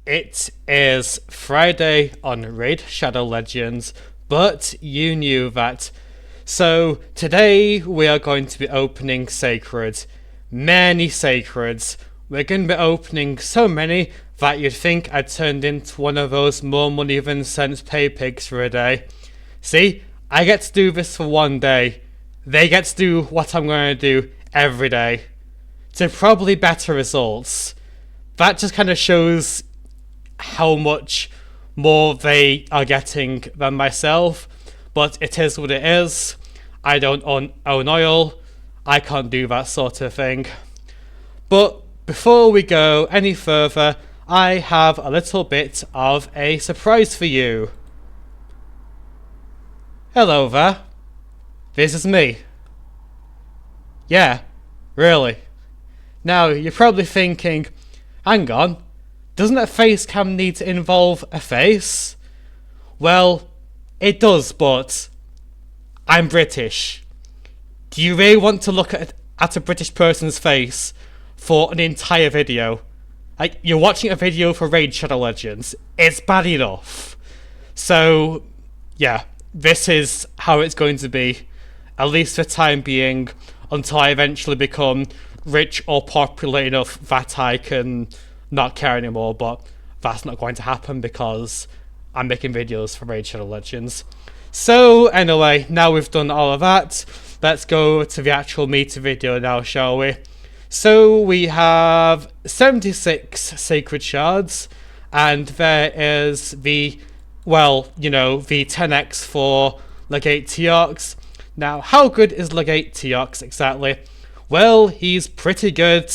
It is Friday on Raid Shadow Legends, but you knew that. So today we are going to be opening Sacred. Many Sacreds. We're going to be opening so many that you'd think I'd turned into one of those more money than sense pay pigs for a day. See, I get to do this for one day. They get to do what I'm going to do every day. To probably better results. That just kind of shows how much more they are getting than myself, but it is what it is. I don't own oil. I can't do that sort of thing. But before we go any further, I have a little bit of a surprise for you. Hello there. This is me. Yeah, really. Now, you're probably thinking, hang on, doesn't a face cam need to involve a face? Well, it does, but I'm British. Do you really want to look at a British person's face for an entire video? Like, you're watching a video for Raid Shadow Legends. It's bad enough. So, yeah, this is how it's going to be, at least for the time being, until I eventually become rich or popular enough that I can not care anymore, but that's not going to happen because I'm making videos for Raid Shadow Legends. So anyway, now we've done all of that, let's go to the actual meat of the video now, shall we? So we have 76 Sacred Shards, and there is the, well, you know, the 10x for LEGATE TEOX. Now, how good is LEGATE TEOX exactly? Well, he's pretty good.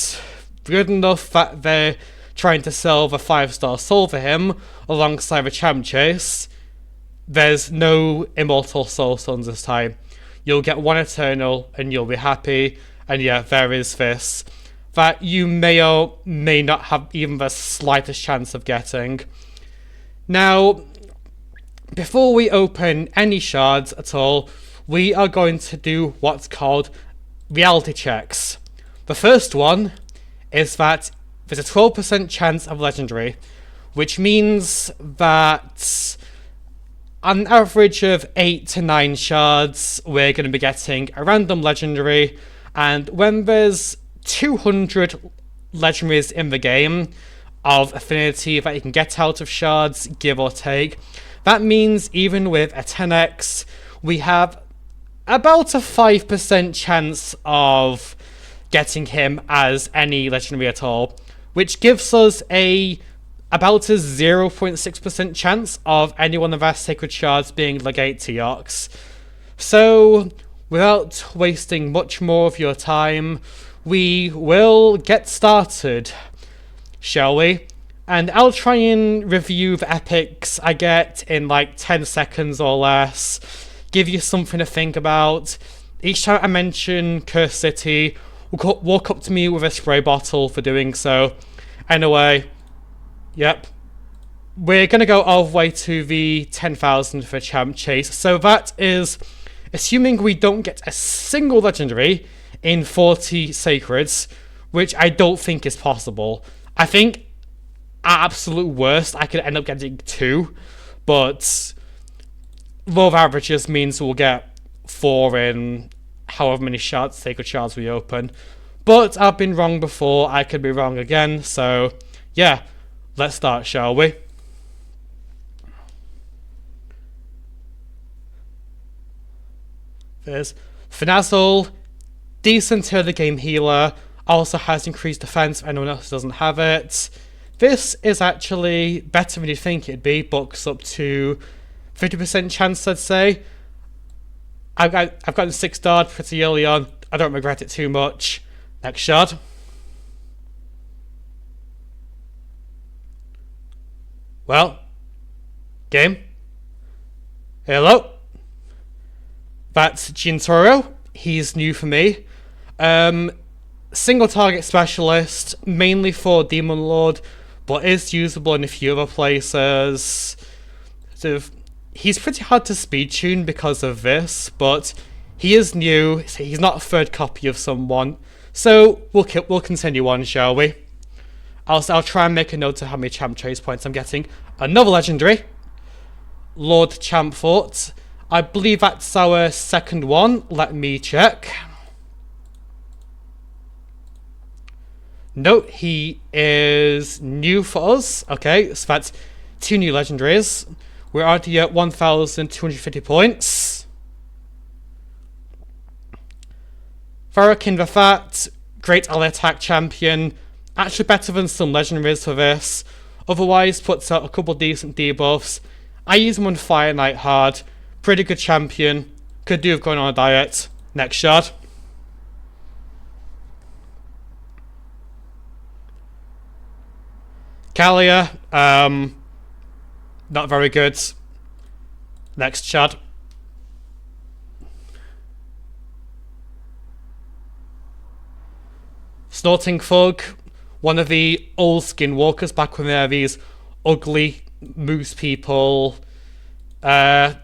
Good enough that they're trying to sell the 5-star soul for him alongside the champ chase. There's no immortal soul stones this time. You'll get one eternal and you'll be happy. And yeah, there is this that you may or may not have even the slightest chance of getting. Now, before we open any shards at all, we are going to do what's called reality checks. The first one is that there's a 12% chance of legendary, which means that on an average of 8 to 9 shards, we're going to be getting a random legendary, and when there's 200 legendaries in the game of affinity that you can get out of shards, give or take, that means even with a 10x, we have about a 5% chance of getting him as any legendary at all, which gives us about a 0.6% chance of any one of our Sacred Shards being LEGATE TEOX. So, without wasting much more of your time, we will get started, shall we? And I'll try and review the epics I get in like 10 seconds or less, give you something to think about. Each time I mention Curse City, walk up to me with a spray bottle for doing so. Anyway, yep. We're going to go all the way to the 10,000 for champ chase. So that is assuming we don't get a single legendary in 40 sacreds, which I don't think is possible. I think at absolute worst I could end up getting 2, but law of averages means we'll get 4 in however many sacred shards we open. But I've been wrong before, I could be wrong again, so yeah, let's start, shall we? There's Finazzle, decent early game healer, also has increased defense if anyone else doesn't have it. This is actually better than you think it'd be, books up to 50% chance, I'd say. I've gotten 6-starred pretty early on, I don't regret it too much. Next shard. Well, game. Hello. That's Gintoro. He's new for me. Single target specialist, mainly for Demon Lord, but is usable in a few other places. So he's pretty hard to speed tune because of this, but he is new. He's not a third copy of someone. So we'll continue on, shall we? I'll try and make a note of how many champ chase points I'm getting. Another legendary. Lord Champfort. I believe that's our second one. Let me check. No, he is new for us. Okay, so that's 2 new legendaries. We're already at 1,250 points. Tharakin the Fat, great ally attack champion. Actually better than some legendaries for this. Otherwise, puts out a couple decent debuffs. I use him on Fire Knight hard. Pretty good champion. Could do with going on a diet. Next shard. Kalia, not very good. Next shard. Snorting Thug, one of the old skinwalkers back when there were these ugly moose people. Not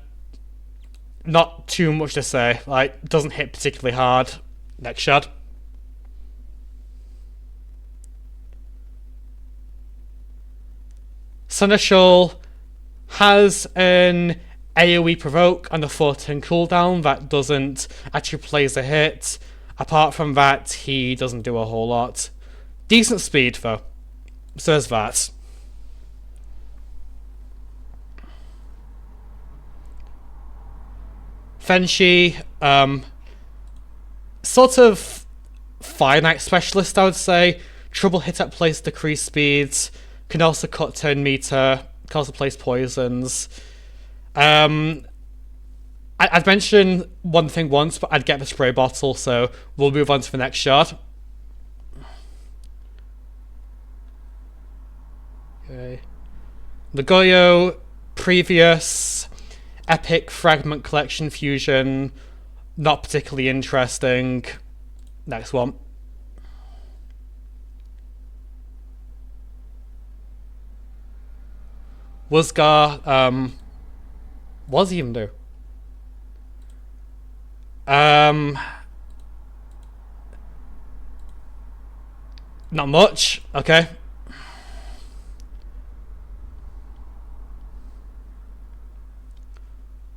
too much to say. Like, doesn't hit particularly hard. Next shard. Seneschal has an AoE provoke and a 4-turn cooldown that doesn't actually place a hit. Apart from that, he doesn't do a whole lot. Decent speed though. So there's that. Fenshi, sort of finite specialist, I would say. Trouble hit at place, decrease speeds. Can also cut turn meter. Can also place poisons. I'd mention one thing once, but I'd get the spray bottle, so we'll move on to the next shard. Okay. Nagoyo, previous, epic fragment collection fusion, not particularly interesting. Next one. Wuzgar, what does he even do? Not much. Okay.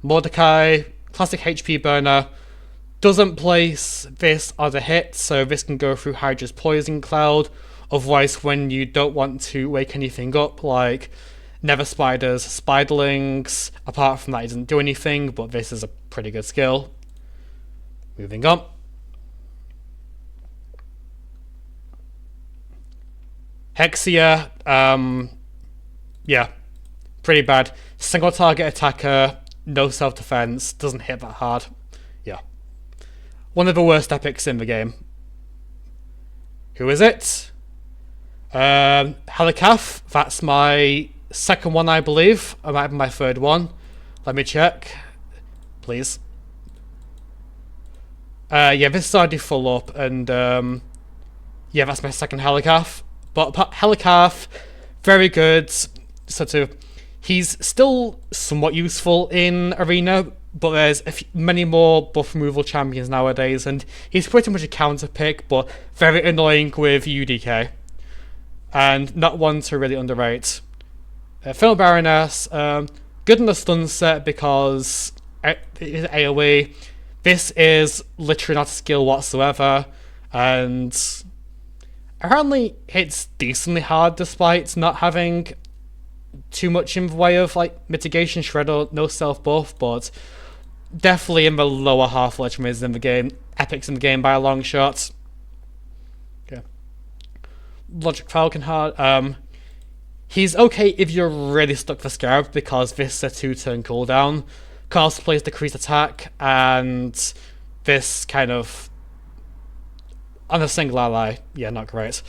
Mordecai, classic HP burner. Doesn't place this as a hit, so this can go through Hydra's Poison Cloud. Otherwise, when you don't want to wake anything up, like Nether Spiders, Spiderlings, apart from that, he doesn't do anything, but this is a pretty good skill. Moving on. Hexia, yeah, pretty bad. Single target attacker, no self-defense, doesn't hit that hard. Yeah. One of the worst epics in the game. Who is it? Helicaf, that's my second one, I believe. It might be my third one. Let me check. Please. Yeah, this is already full up, and yeah, that's my second Helicaf. But Helicaf, very good. Sort of, he's still somewhat useful in Arena, but there's many more buff removal champions nowadays, and he's pretty much a counter pick, but very annoying with UDK. And not one to really underrate. Film Baroness, good in the stun set because it is AoE. This is literally not a skill whatsoever, and apparently it's decently hard despite not having too much in the way of like mitigation, shredder, no self buff, but definitely in the lower half legendaries in the game, epics in the game by a long shot. Okay. Logic Falcon hard. He's okay if you're really stuck for Scarab because this is a 2-turn cooldown. Cast plays decreased attack, and this kind of on a single ally, yeah, not great.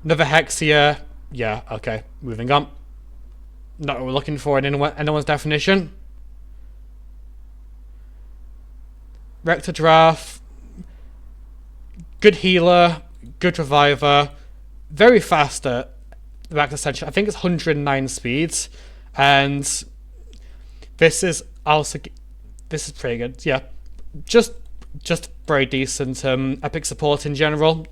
Another Hexia, yeah, okay, moving on. Not what we're looking for in anyone's definition. Rector Draft, good healer, good reviver, very fast at the back ascension. I think it's 109 speeds, and this is pretty good. Yeah, just just very decent epic support in general.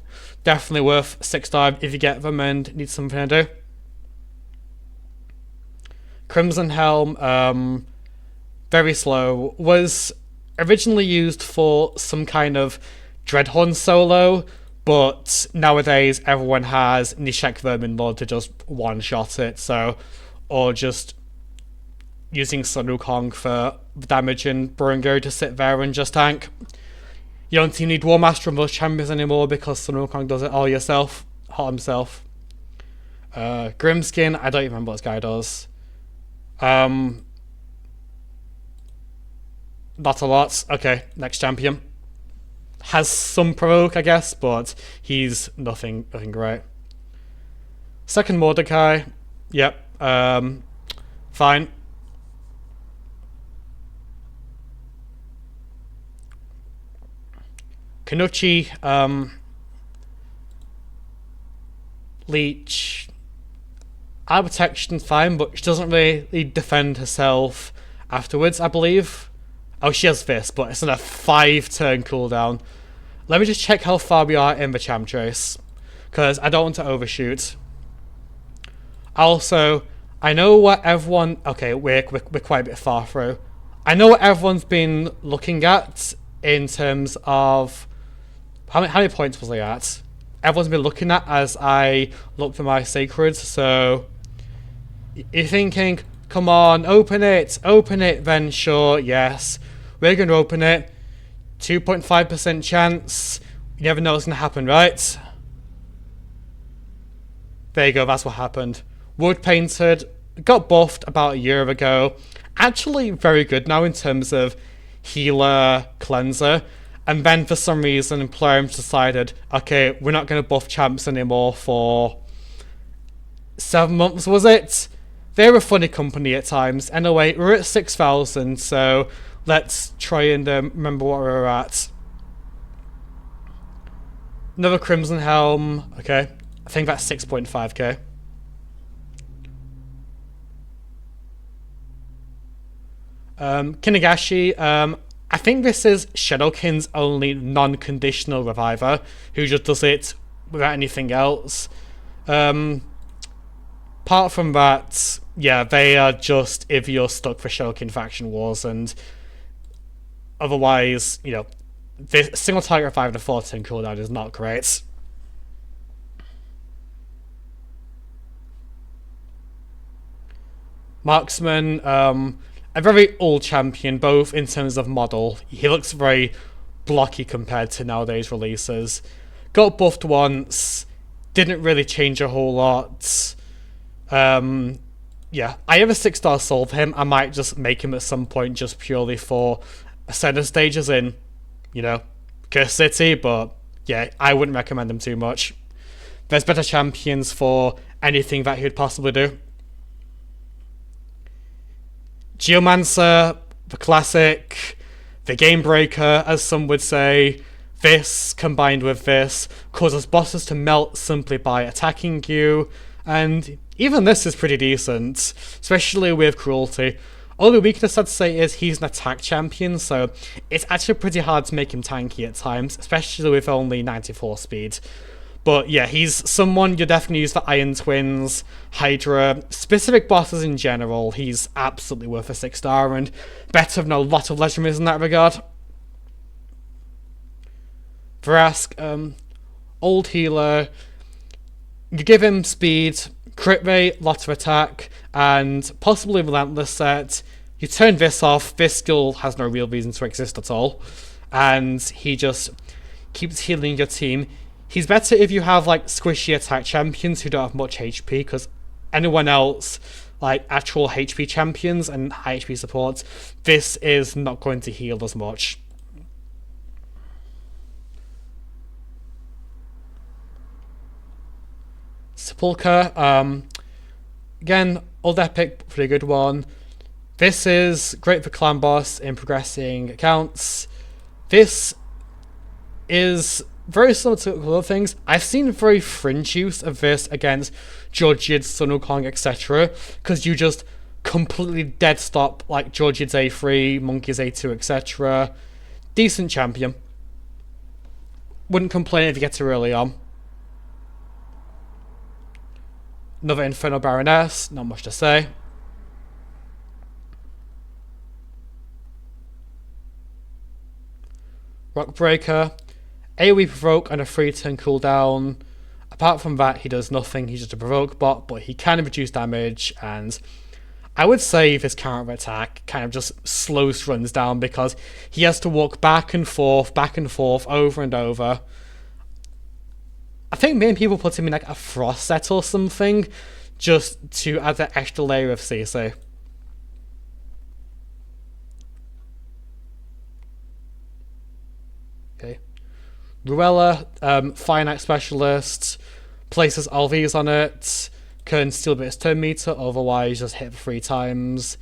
Definitely worth 6-star if you get them and need something to do. Crimson Helm, very slow, was originally used for some kind of Dreadhorn solo, but nowadays everyone has Nishek Vermin Lord to just one-shot it, so, or just using Sun Wukong for damage and Burungo to sit there and just tank. You don't even need War Master and those champions anymore because Sun Wukong does it all himself. Grimskin, I don't even remember what this guy does. Not a lot. Okay, next champion. Has some provoke, I guess, but he's nothing great. Second Mordecai. Yep. Fine. Kanuchi, Leech. Our protection's fine, but she doesn't really defend herself afterwards, I believe. Oh, she has this, but it's on a 5-turn cooldown. Let me just check how far we are in the champ trace, because I don't want to overshoot. Also, I know what everyone... Okay, we're quite a bit far through. I know what everyone's been looking at in terms of... How many points was I at? Everyone's been looking at as I look for my sacreds, so... You're thinking, come on, open it, then sure, yes. We're going to open it. 2.5% chance. You never know what's going to happen, right? There you go, that's what happened. Wood Painted, got buffed about a year ago. Actually very good now in terms of healer, cleanser. And then for some reason, Plarium's decided, okay, we're not going to buff champs anymore for 7 months, was it? They're a funny company at times. Anyway, we're at 6,000, so let's try and remember what we're at. Another Crimson Helm. Okay, I think that's 6.5k. Kinagashi. I think this is Shadowkin's only non-conditional reviver, who just does it without anything else. Apart from that, yeah, they are just if you're stuck for Shadowkin faction wars, and otherwise, you know, the single target revive the 14 cooldown is not great. Marksman, a very old champion, both in terms of model. He looks very blocky compared to nowadays releases. Got buffed once, didn't really change a whole lot. Yeah, I have a 6-star soul for him. I might just make him at some point just purely for a center stages in, you know, Curse City, but yeah, I wouldn't recommend him too much. There's better champions for anything that he would possibly do. Geomancer, the classic, the game breaker, as some would say. This, combined with this, causes bosses to melt simply by attacking you, and even this is pretty decent, especially with Cruelty. Only weakness I'd say is he's an attack champion, so it's actually pretty hard to make him tanky at times, especially with only 94 speed. But yeah, he's someone you definitely use for Iron Twins, Hydra, specific bosses in general. He's absolutely worth a 6-star and better than a lot of legendaries in that regard. Vrask, old healer. You give him speed, crit rate, lots of attack, and possibly relentless set. You turn this off, this skill has no real reason to exist at all, and he just keeps healing your team. He's better if you have like squishy attack champions who don't have much HP, because anyone else, like actual HP champions and high HP supports, this is not going to heal as much. Sepulchre, again, old epic, pretty good one. This is great for clan boss in progressing accounts. This is very similar to other things. I've seen very fringe use of this against Georgiid, Sun Wukong, etc. Because you just completely dead stop like Georgiid's A3, Monkey's A2, etc. Decent champion. Wouldn't complain if you get it early on. Another Infernal Baroness, not much to say. Rockbreaker, AoE provoke and a 3-turn cooldown. Apart from that, he does nothing, he's just a provoke bot, but he can reduce damage, and I would say this counter attack kind of just slows runs down because he has to walk back and forth, over and over. I think many people put him in like a frost set or something, just to add that extra layer of CC. Okay. Ruella, Fire Knight Specialist, places LVs on it, can steal a bit of turn meter, otherwise just hit 3 times.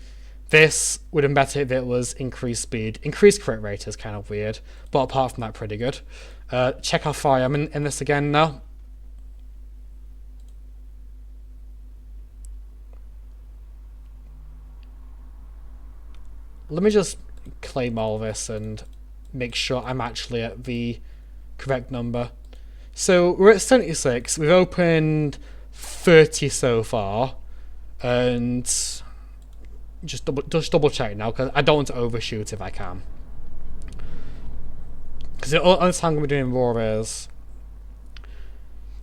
This would have been better if it was increased speed. Increased crit rate is kind of weird, but apart from that, pretty good. Check how far I am in this again now. Let me just claim all this and make sure I'm actually at the correct number. So we're at 76. We've opened 30 so far, and just double check now because I don't want to overshoot if I can. Because the only time we're doing raw is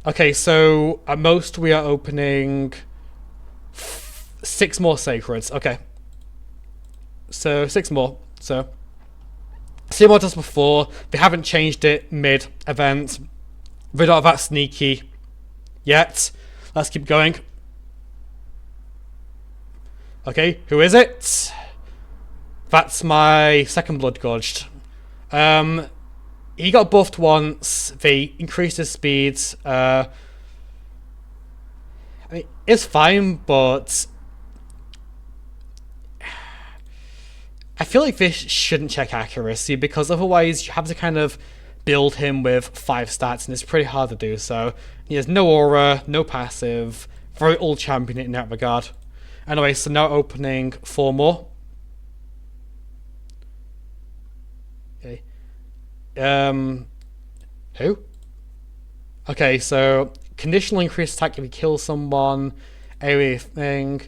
okay. So at most we are opening 6 more sacreds. Okay, so 6 more. So see what does before. They haven't changed it mid event. We're not that sneaky yet. Let's keep going. Okay, who is it? That's my second Blood Gorged. He got buffed once. They increased his speed. I mean, it's fine, but I feel like this shouldn't check accuracy because otherwise you have to kind of build him with 5 stats, and it's pretty hard to do so. He has no aura, no passive, very old champion in that regard. Anyway, so now opening 4 more. Okay. Who? Okay, so conditional increased attack if you kill someone, AoE thing.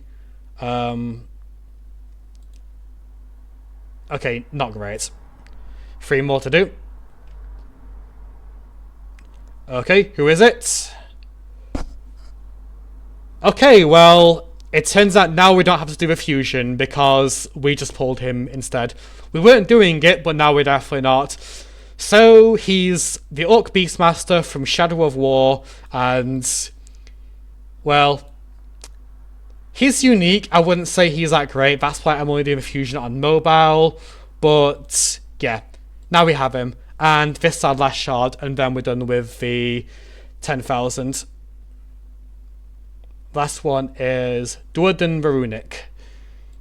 Okay, not great. 3 more to do. Okay, who is it? Okay, well, it turns out now we don't have to do the fusion because we just pulled him instead. We weren't doing it, but now we're definitely not. So he's the Orc Beastmaster from Shadow of War, and well, he's unique. I wouldn't say he's that great. That's why I'm only doing the fusion on mobile. But yeah, now we have him. And this is our last shard, and then we're done with the 10,000. Last one is Duoden Verunic.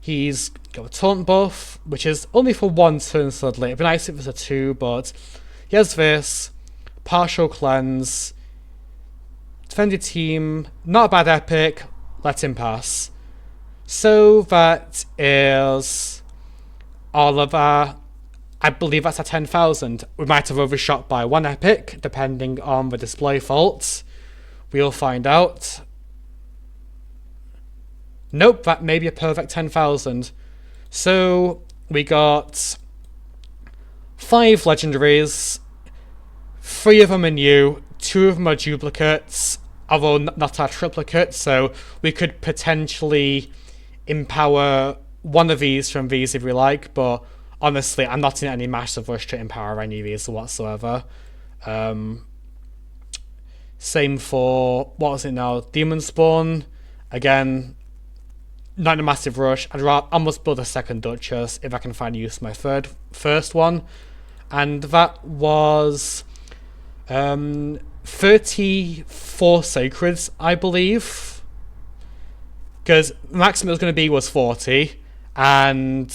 He's got a taunt buff, which is only for 1 turn suddenly. It'd be nice if it was a 2, but he has this. Partial cleanse. Defend your team. Not a bad epic. Let him pass. So that is all of our... I believe that's a 10,000. We might have overshot by 1 epic, depending on the display faults. We'll find out. Nope, that may be a perfect 10,000. So we got 5 legendaries. 3 of them are new. 2 of them are duplicates, although not our triplicate. So we could potentially empower one of these from these if we like, but honestly, I'm not in any massive rush to empower any of these whatsoever. Same for, what was it now? Demon Spawn. Again, not in a massive rush. I'd almost build a second Duchess if I can find use for my first one. And that was 34 Sacreds, I believe. Because the maximum it was going to be was 40. And...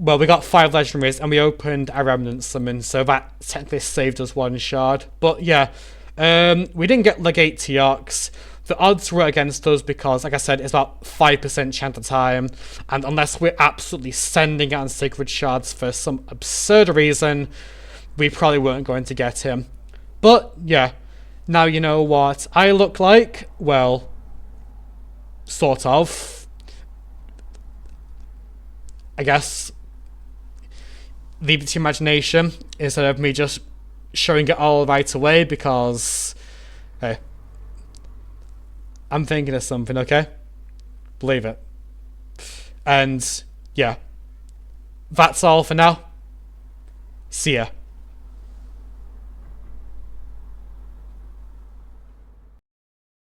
well, we got 5 legendaries and we opened a remnant summon, so that technically saved us 1 shard. But yeah, we didn't get Legate TEOX. The odds were against us because, like I said, it's about 5% chance of time, and unless we're absolutely sending out on sacred shards for some absurd reason, we probably weren't going to get him. But yeah, now you know what I look like. Well, sort of. I guess leave it to your imagination instead of me just showing it all right away, because hey, I'm thinking of something, okay? Believe it. And yeah, that's all for now. See ya.